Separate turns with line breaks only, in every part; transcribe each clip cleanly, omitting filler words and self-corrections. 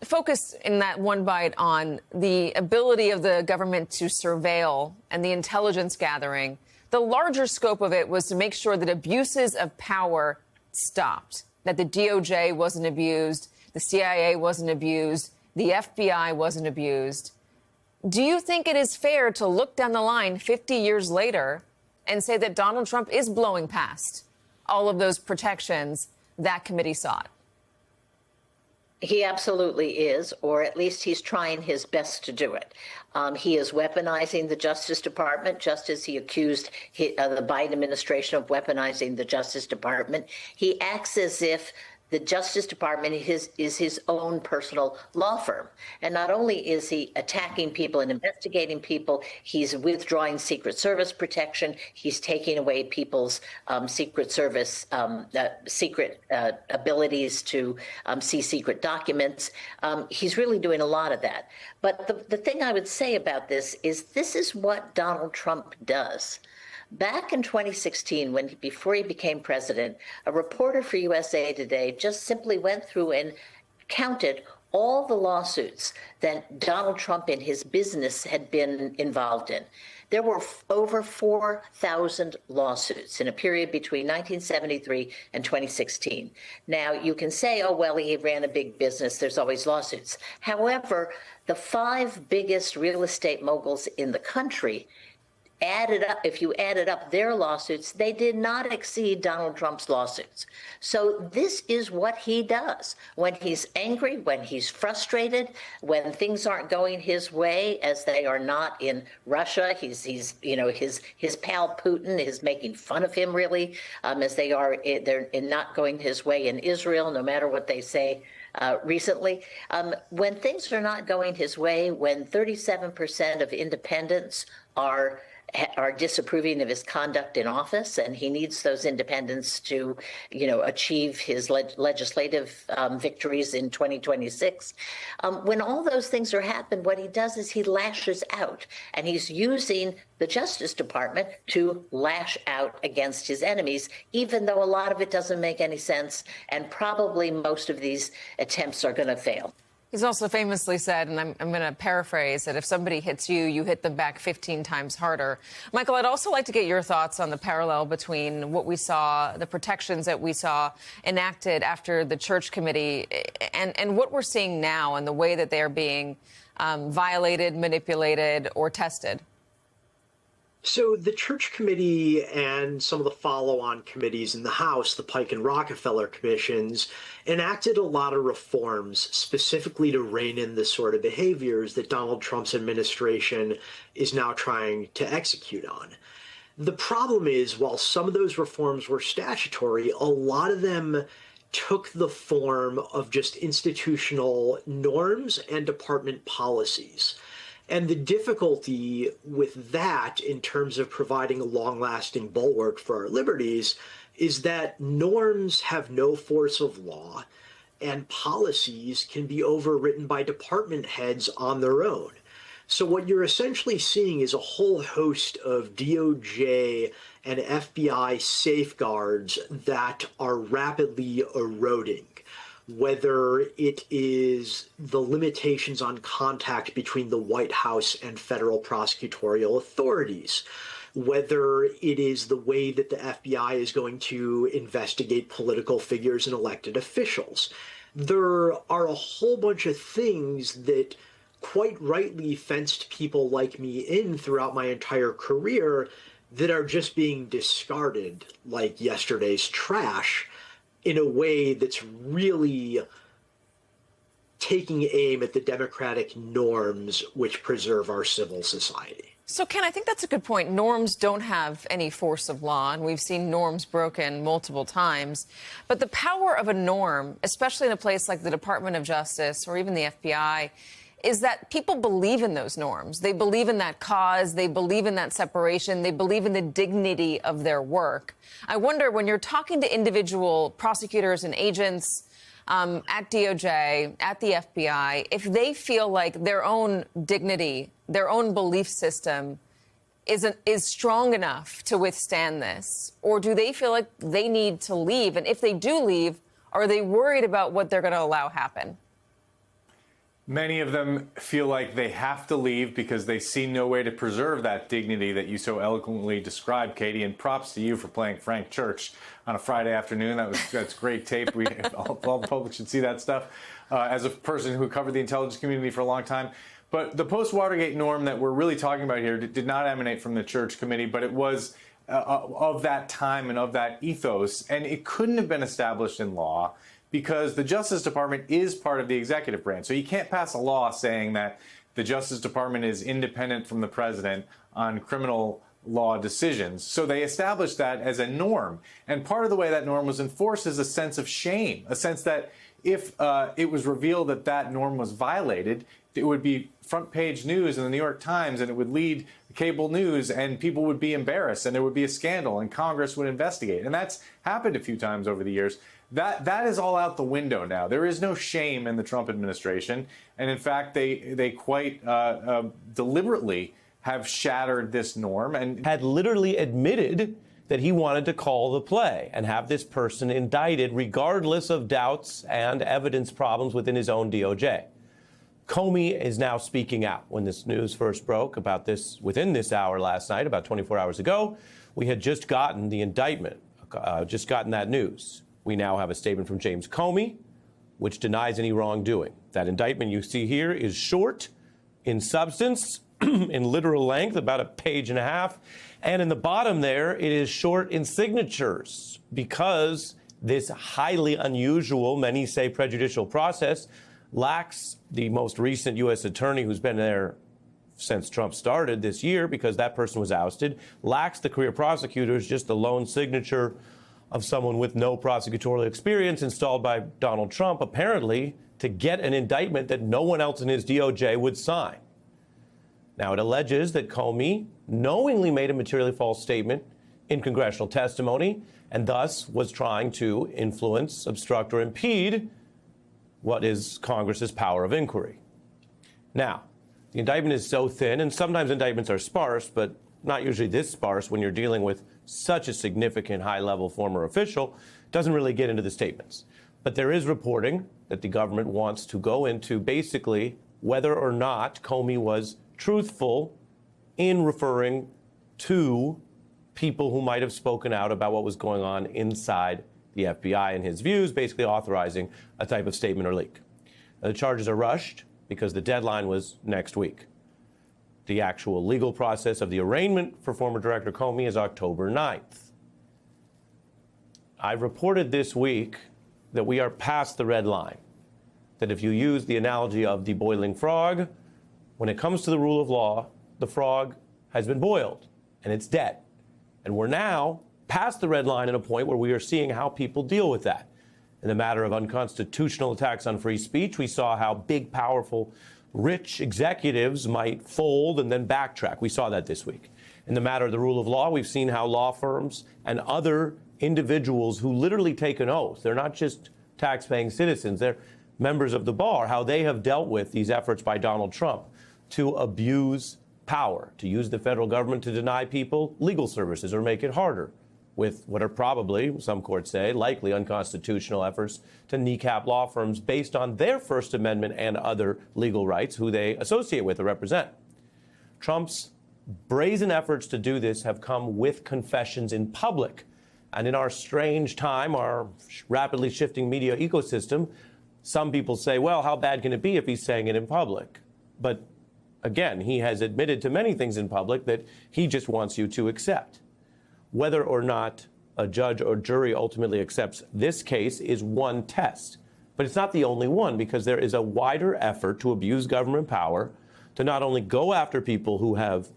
focused in that one bite on the ability of the government to surveil and the intelligence gathering. The larger scope of it was to make sure that abuses of power stopped, that the DOJ wasn't abused, the CIA wasn't abused, the FBI wasn't abused. Do you think it is fair to look down the line 50 years later and say that Donald Trump is blowing past all of those protections that committee sought?
He absolutely is, or at least he's trying his best to do it. He is weaponizing the Justice Department, just as he accused the Biden administration of weaponizing the Justice Department. He acts as if the Justice Department is his own personal law firm. And not only is he attacking people and investigating people, he's withdrawing Secret Service protection. He's taking away people's Secret Service secret abilities to see secret documents. He's really doing a lot of that. But the thing I would say about this is what Donald Trump does. Back in 2016, before he became president, a reporter for USA Today just simply went through and counted all the lawsuits that Donald Trump and his business had been involved in. There were over 4,000 lawsuits in a period between 1973 and 2016. Now, you can say, oh, well, he ran a big business. There's always lawsuits. However, the 5 biggest real estate moguls in the country if you added up their lawsuits, they did not exceed Donald Trump's lawsuits. So this is what he does. When he's angry, when he's frustrated, when things aren't going his way, as they are not in Russia, his pal Putin is making fun of him, really, as they're not going his way in Israel, no matter what they say. Recently, when things are not going his way, when 37% of independents are disapproving of his conduct in office, and he needs those independents to, achieve his legislative victories in 2026. When all those things are happening, what he does is he lashes out, and he's using the Justice Department to lash out against his enemies, even though a lot of it doesn't make any sense, and probably most of these attempts are going to fail.
He's also famously said, and I'm going to paraphrase, that if somebody hits you, you hit them back 15 times harder. Michael, I'd also like to get your thoughts on the parallel between what we saw, the protections that we saw enacted after the Church Committee, and what we're seeing now and the way that they're being violated, manipulated, or tested.
So the Church Committee and some of the follow-on committees in the House, the Pike and Rockefeller commissions, enacted a lot of reforms specifically to rein in the sort of behaviors that Donald Trump's administration is now trying to execute on. The problem is, while some of those reforms were statutory, a lot of them took the form of just institutional norms and department policies. And the difficulty with that in terms of providing a long-lasting bulwark for our liberties is that norms have no force of law and policies can be overwritten by department heads on their own. So what you're essentially seeing is a whole host of DOJ and FBI safeguards that are rapidly eroding. Whether it is the limitations on contact between the White House and federal prosecutorial authorities, whether it is the way that the FBI is going to investigate political figures and elected officials. There are a whole bunch of things that quite rightly fenced people like me in throughout my entire career that are just being discarded like yesterday's trash, in a way that's really taking aim at the democratic norms which preserve our civil society.
So, Ken, I think that's a good point. Norms don't have any force of law, and we've seen norms broken multiple times. But the power of a norm, especially in a place like the Department of Justice or even the FBI, is that people believe in those norms. They believe in that cause. They believe in that separation. They believe in the dignity of their work. I wonder, when you're talking to individual prosecutors and agents at DOJ, at the FBI, if they feel like their own dignity, their own belief system is strong enough to withstand this, or do they feel like they need to leave? And if they do leave, are they worried about what they're going to allow happen?
Many of them feel like they have to leave because they see no way to preserve that dignity that you so eloquently described, Katie. And props to you for playing Frank Church on a Friday afternoon. That's great tape. All the public should see that stuff. As a person who covered the intelligence community for a long time. But the post-Watergate norm that we're really talking about here did not emanate from the Church Committee, but it was of that time and of that ethos. And it couldn't have been established in law, because the Justice Department is part of the executive branch. So you can't pass a law saying that the Justice Department is independent from the president on criminal law decisions. So they established that as a norm. And part of the way that norm was enforced is a sense of shame, a sense that if it was revealed that that norm was violated, it would be front page news in the New York Times, and it would lead cable news, and people would be embarrassed, and there would be a scandal, and Congress would investigate. And that's happened a few times over the years. That is all out the window now. There is no shame in the Trump administration. And in fact, they quite deliberately have shattered this norm and
had literally admitted that he wanted to call the play and have this person indicted regardless of doubts and evidence problems within his own DOJ. Comey is now speaking out. When this news first broke about this within this hour last night, about 24 hours ago, we had just gotten the indictment, just gotten that news. We now have a statement from James Comey, which denies any wrongdoing. That indictment you see here is short in substance, in literal length, about a page and a half. And in the bottom there, it is short in signatures because this highly unusual, many say prejudicial process lacks the most recent U.S. attorney who's been there since Trump started this year, because that person was ousted, lacks the career prosecutors, just the lone signature of someone with no prosecutorial experience installed by Donald Trump, apparently, to get an indictment that no one else in his DOJ would sign. Now, it alleges that Comey knowingly made a materially false statement in congressional testimony and thus was trying to influence, obstruct, or impede what is Congress's power of inquiry. Now, the indictment is so thin, and sometimes indictments are sparse, but not usually this sparse when you're dealing with such a significant high-level former official, doesn't really get into the statements. But there is reporting that the government wants to go into basically whether or not Comey was truthful in referring to people who might have spoken out about what was going on inside the FBI and his views, basically authorizing a type of statement or leak. Now, the charges are rushed because the deadline was next week. The actual legal process of the arraignment for former Director Comey is October 9th. I've reported this week that we are past the red line, that if you use the analogy of the boiling frog, when it comes to the rule of law, the frog has been boiled and it's dead. And we're now past the red line at a point where we are seeing how people deal with that. In the matter of unconstitutional attacks on free speech, we saw how big, powerful, rich executives might fold and then backtrack. We saw that this week. In the matter of the rule of law, we've seen how law firms and other individuals who literally take an oath, they're not just tax-paying citizens, they're members of the bar, how they have dealt with these efforts by Donald Trump to abuse power, to use the federal government to deny people legal services or make it harder, with what are probably, some courts say, likely unconstitutional efforts to kneecap law firms based on their First Amendment and other legal rights who they associate with or represent. Trump's brazen efforts to do this have come with confessions in public. And in our strange time, our rapidly shifting media ecosystem, some people say, well, how bad can it be if he's saying it in public? But again, he has admitted to many things in public that he just wants you to accept. Whether or not a judge or jury ultimately accepts this case is one test. But it's not the only one, because there is a wider effort to abuse government power to not only go after people who have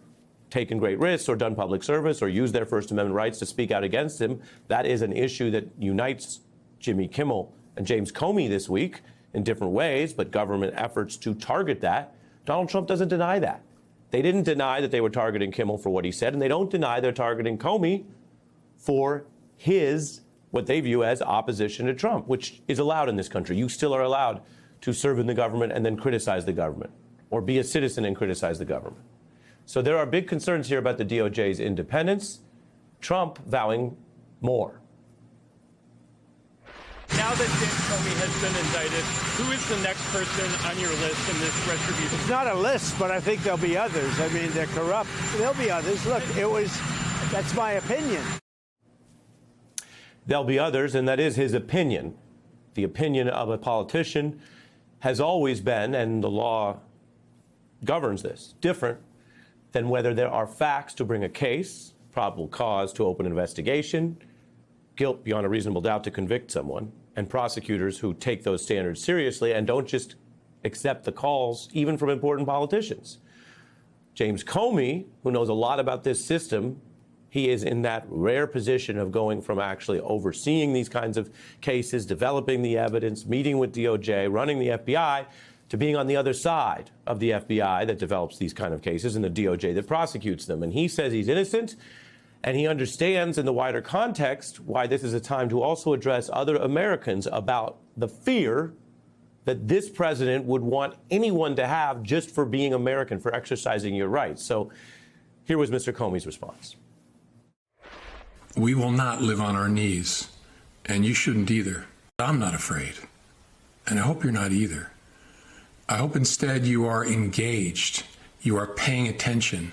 taken great risks or done public service or used their First Amendment rights to speak out against him. That is an issue that unites Jimmy Kimmel and James Comey this week in different ways, but government efforts to target that. Donald Trump doesn't deny that. They didn't deny that they were targeting Kimmel for what he said, and they don't deny they're targeting Comey for his, what they view as opposition to Trump, which is allowed in this country. You still are allowed to serve in the government and then criticize the government, or be a citizen and criticize the government. So there are big concerns here about the DOJ's independence. Trump vowing more.
Now, now that James Comey has been indicted, who is the next person on your list in this retribution?
It's not a list, but I think there'll be others. I mean, they're corrupt. There'll be others. Look, that's my opinion.
There'll be others, and that is his opinion. The opinion of a politician has always been, and the law governs this, different than whether there are facts to bring a case, probable cause to open an investigation, guilt beyond a reasonable doubt to convict someone, and prosecutors who take those standards seriously and don't just accept the calls, even from important politicians. James Comey, who knows a lot about this system, he is in that rare position of going from actually overseeing these kinds of cases, developing the evidence, meeting with DOJ, running the FBI, to being on the other side of the FBI that develops these kind of cases and the DOJ that prosecutes them. And he says he's innocent, and he understands in the wider context why this is a time to also address other Americans about the fear that this president would want anyone to have just for being American, for exercising your rights. So here was Mr. Comey's response.
We will not live on our knees, and you shouldn't either. I'm not afraid, and I hope you're not either. I hope instead you are engaged, you are paying attention.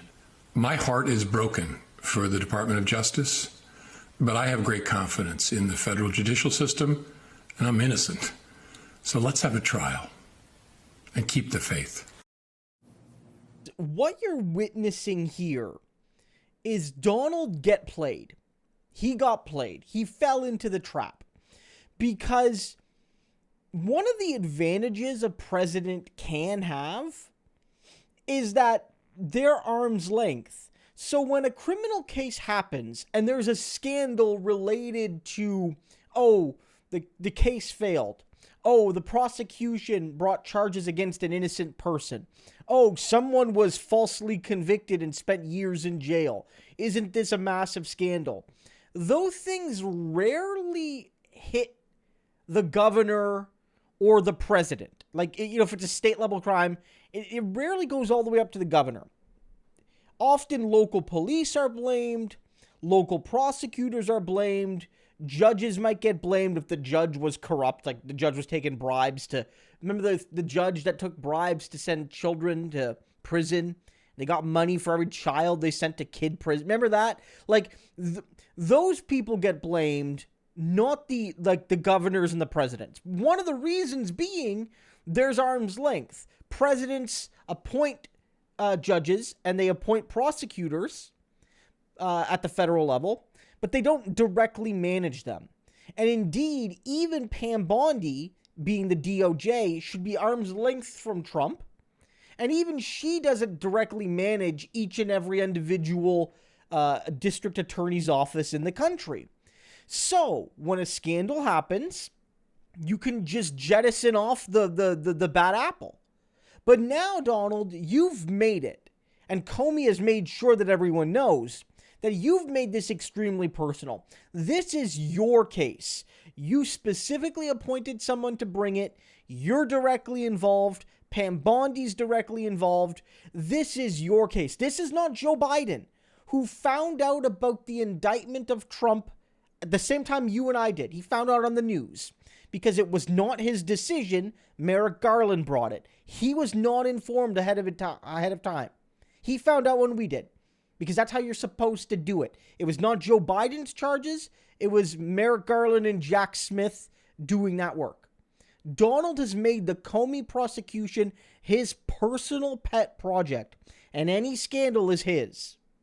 My heart is broken for the Department of Justice, but I have great confidence in the federal judicial system, and I'm innocent. So let's have a trial and keep the faith.
What you're witnessing here is Donald get played. He got played. He fell into the trap because one of the advantages a president can have is that they're arm's length. So when a criminal case happens and there's a scandal related to, oh, the case failed. Oh, the prosecution brought charges against an innocent person. Oh, someone was falsely convicted and spent years in jail. Isn't this a massive scandal? Those things rarely hit the governor or the president. Like, you know, if it's a state level crime, it rarely goes all the way up to the governor. Often local police are blamed, local prosecutors are blamed, judges might get blamed if the judge was corrupt, like the judge was taking bribes to, remember the judge that took bribes to send children to prison? They got money for every child they sent to kid prison. Remember that? Like, those people get blamed, not the governors and the presidents. One of the reasons being there's arm's length. Presidents appoint judges and they appoint prosecutors at the federal level, but they don't directly manage them. And indeed, even Pam Bondi, being the DOJ, should be arm's length from Trump. And even she doesn't directly manage each and every individual district attorney's office in the country. So when a scandal happens, you can just jettison off the bad apple. But now, Donald, you've made it. And Comey has made sure that everyone knows that you've made this extremely personal. This is your case. You specifically appointed someone to bring it. You're directly involved. Pam Bondi's directly involved. This is your case. This is not Joe Biden, who found out about the indictment of Trump at the same time you and I did. He found out on the news because it was not his decision. Merrick Garland brought it. He was not informed ahead of time. He found out when we did, because that's how you're supposed to do it. It was not Joe Biden's charges. It was Merrick Garland and Jack Smith doing that work. Donald has made the Comey prosecution his personal pet project, and any scandal is his.